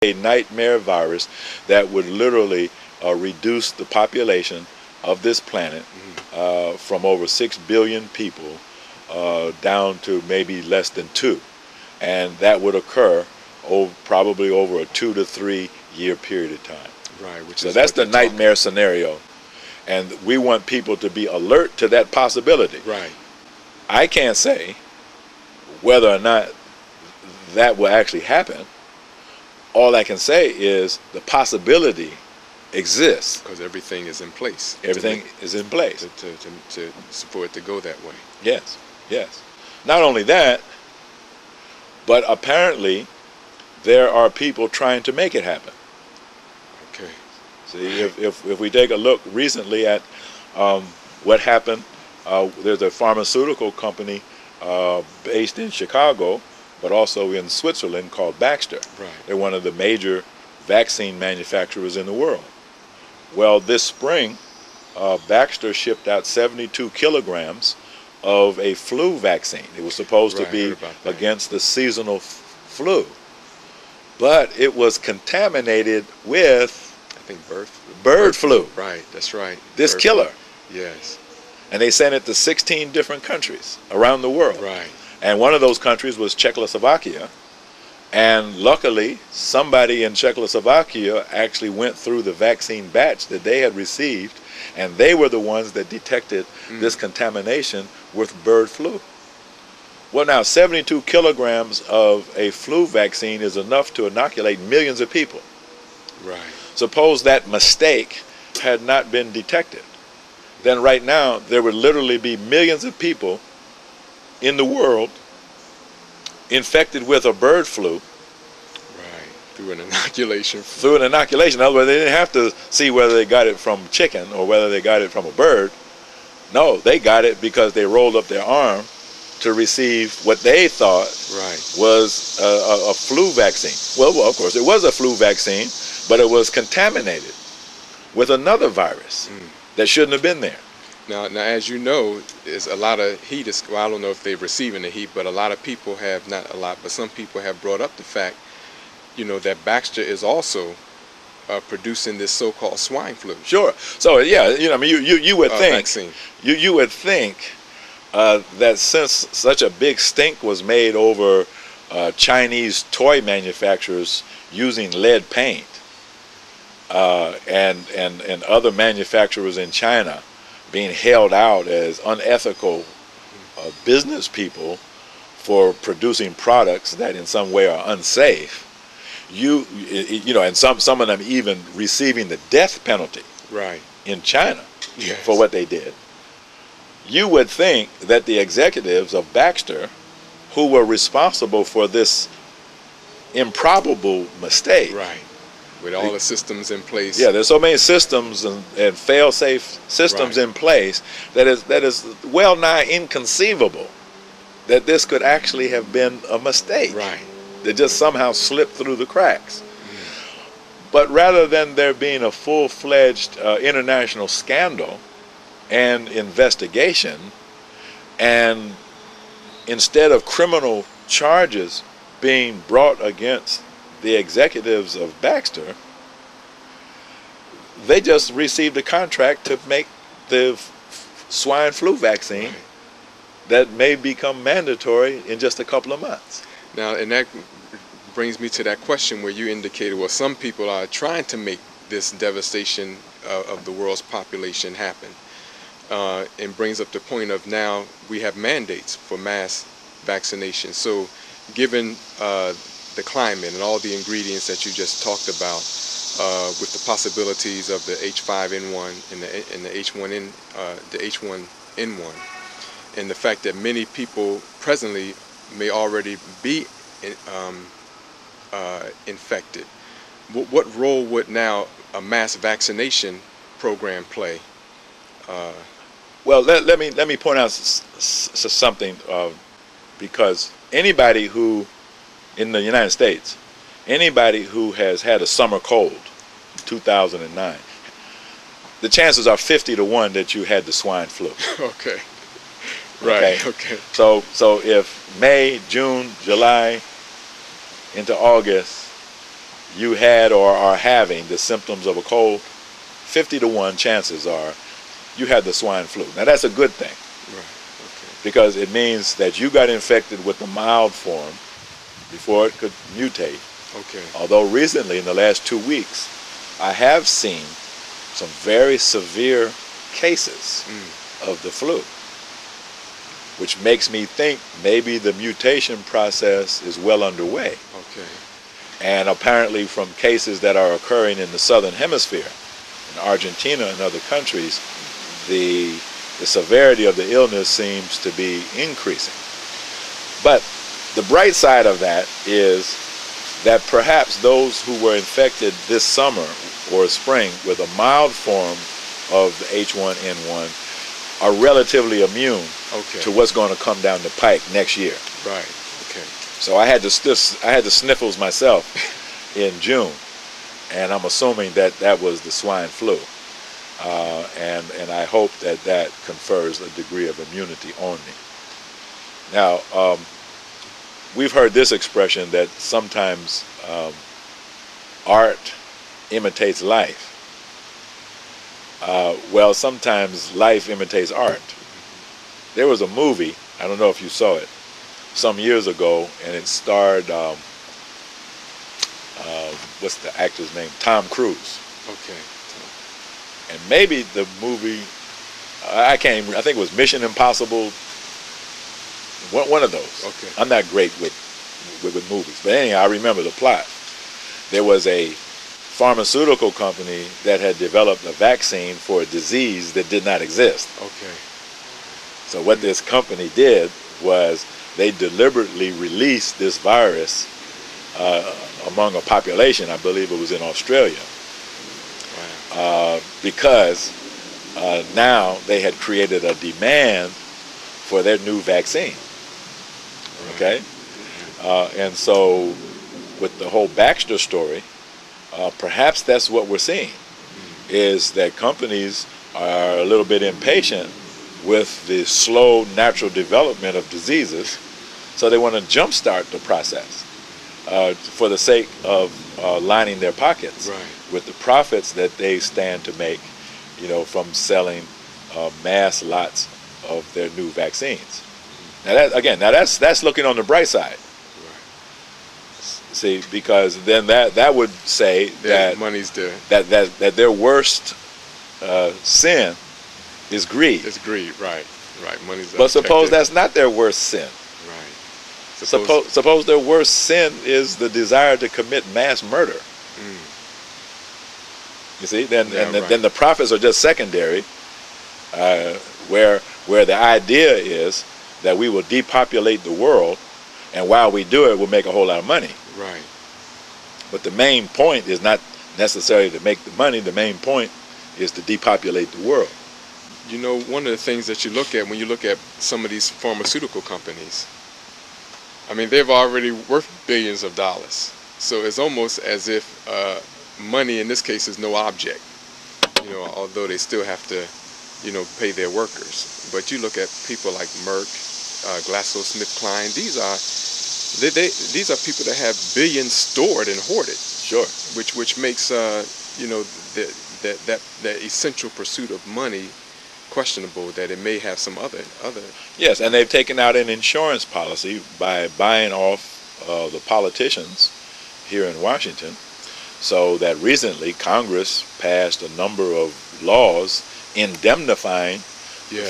a nightmare virus that would literally reduce the population of this planet from over 6 billion people down to maybe less than 2. And that would occur probably over a 2 to 3 year period of time. Right. So that's the nightmare scenario. And we want people to be alert to that possibility. Right. I can't say whether or not that will actually happen. All I can say is the possibility exists. Because everything is in place. Everything is in place. For it to go that way. Yes, yes. Not only that, but apparently there are people trying to make it happen. Okay. See, if we take a look recently at what happened, there's a pharmaceutical company based in Chicago, but also in Switzerland, called Baxter. Right. They're one of the major vaccine manufacturers in the world. Well, this spring, Baxter shipped out 72 kilograms of a flu vaccine. It was supposed to be against the seasonal flu, but it was contaminated with, I think, bird flu. Right, that's right. This killer. Yes. And they sent it to 16 different countries around the world. Right. And one of those countries was Czechoslovakia. And luckily, somebody in Czechoslovakia actually went through the vaccine batch that they had received, and they were the ones that detected this contamination with bird flu. Well, now, 72 kilograms of a flu vaccine is enough to inoculate millions of people. Right. Suppose that mistake had not been detected. Then right now, there would literally be millions of people in the world infected with a bird flu. Right, through an inoculation. Through an inoculation. In other words, they didn't have to see whether they got it from chicken or whether they got it from a bird. No, they got it because they rolled up their arm to receive what they thought was a flu vaccine. Well, of course, it was a flu vaccine, but it was contaminated with another virus that shouldn't have been there. Now, as you know, there's a lot of heat. Well, I don't know if they're receiving the heat, but a lot of people have, not a lot, but some people have brought up the fact, that Baxter is also producing this so-called swine flu. Sure. So yeah, I mean, you would think vaccine. You would think that since such a big stink was made over Chinese toy manufacturers using lead paint and other manufacturers in China being held out as unethical business people for producing products that in some way are unsafe, and some of them even receiving the death penalty in China for what they did. You would think that the executives of Baxter, who were responsible for this improbable mistake, with all the systems in place. Yeah, there's so many systems and fail-safe systems in place that is well nigh inconceivable that this could actually have been a mistake. That just somehow slipped through the cracks. But rather than there being a full-fledged international scandal and investigation, and instead of criminal charges being brought against the executives of Baxter, they just received a contract to make the swine flu vaccine that may become mandatory in just a couple of months. Now, and that brings me to that question where you indicated, well, some people are trying to make this devastation of the world's population happen. And brings up the point of now we have mandates for mass vaccination. So given the climate and all the ingredients that you just talked about, with the possibilities of the H5N1 and the H1N1, and the fact that many people presently may already be infected, what role would now a mass vaccination program play? Well, let me point out something, because anybody who in the United States, anybody who has had a summer cold, 2009, the chances are 50 to 1 that you had the swine flu. Okay. Right. Okay. So if May, June, July into August, you had or are having the symptoms of a cold, 50-to-1 chances are you had the swine flu. Now that's a good thing. Right. Okay. Because it means that you got infected with the mild form before it could mutate. Okay. Although recently, in the last 2 weeks, I have seen some very severe cases of the flu, which makes me think maybe the mutation process is well underway. Okay. And apparently from cases that are occurring in the southern hemisphere, in Argentina and other countries, the severity of the illness seems to be increasing. But the bright side of that is that perhaps those who were infected this summer or spring with a mild form of the H1N1 are relatively immune to what's going to come down the pike next year. Right. Okay. So I had the sniffles myself in June, and I'm assuming that that was the swine flu, and I hope that that confers a degree of immunity on me. Now, we've heard this expression that sometimes art imitates life. Well, sometimes life imitates art. There was a movie, I don't know if you saw it, some years ago, and it starred, what's the actor's name? Tom Cruise. Okay. And maybe the movie, I think it was Mission Impossible, one of those. Okay. I'm not great with movies, but anyhow, I remember the plot. There was a pharmaceutical company that had developed a vaccine for a disease that did not exist. Okay. So what this company did was they deliberately released this virus among a population, I believe it was in Australia, because now they had created a demand for their new vaccine. Okay? And so with the whole Baxter story, perhaps that's what we're seeing, is that companies are a little bit impatient with the slow natural development of diseases, so they want to jumpstart the process for the sake of lining their pockets with the profits that they stand to make, from selling mass lots of their new vaccines. Now that's looking on the bright side. See, because then that would say that money's there. That their worst sin is greed. It's greed, right? Money's. But suppose that's not their worst sin. Right. Suppose their worst sin is the desire to commit mass murder. You see, then the profits are just secondary. Where the idea is that we will depopulate the world, and while we do it, we'll make a whole lot of money. Right. But the main point is not necessarily to make the money. The main point is to depopulate the world. One of the things that you look at when you look at some of these pharmaceutical companies, I mean, they've already worth billions of dollars. So it's almost as if money in this case is no object, although they still have to, pay their workers. But you look at people like Merck, GlaxoSmithKline, these are people that have billions stored and hoarded. Sure. Which makes that essential pursuit of money questionable, that it may have some other. Yes, and they've taken out an insurance policy by buying off the politicians here in Washington, so that recently Congress passed a number of laws indemnifying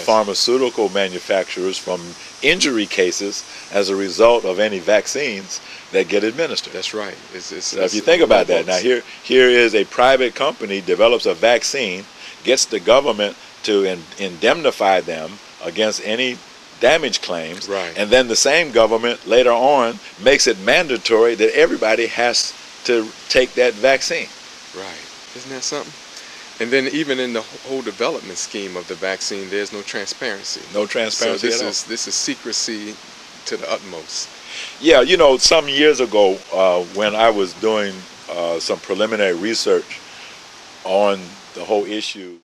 pharmaceutical manufacturers from injury cases as a result of any vaccines that get administered. That's right. So if you think about that, now here is a private company develops a vaccine, gets the government to indemnify them against any damage claims, and then the same government later on makes it mandatory that everybody has to take that vaccine. Right. Isn't that something? And then even in the whole development scheme of the vaccine, there's no transparency. No transparency at all. This is secrecy to the utmost. Yeah, some years ago when I was doing some preliminary research on the whole issue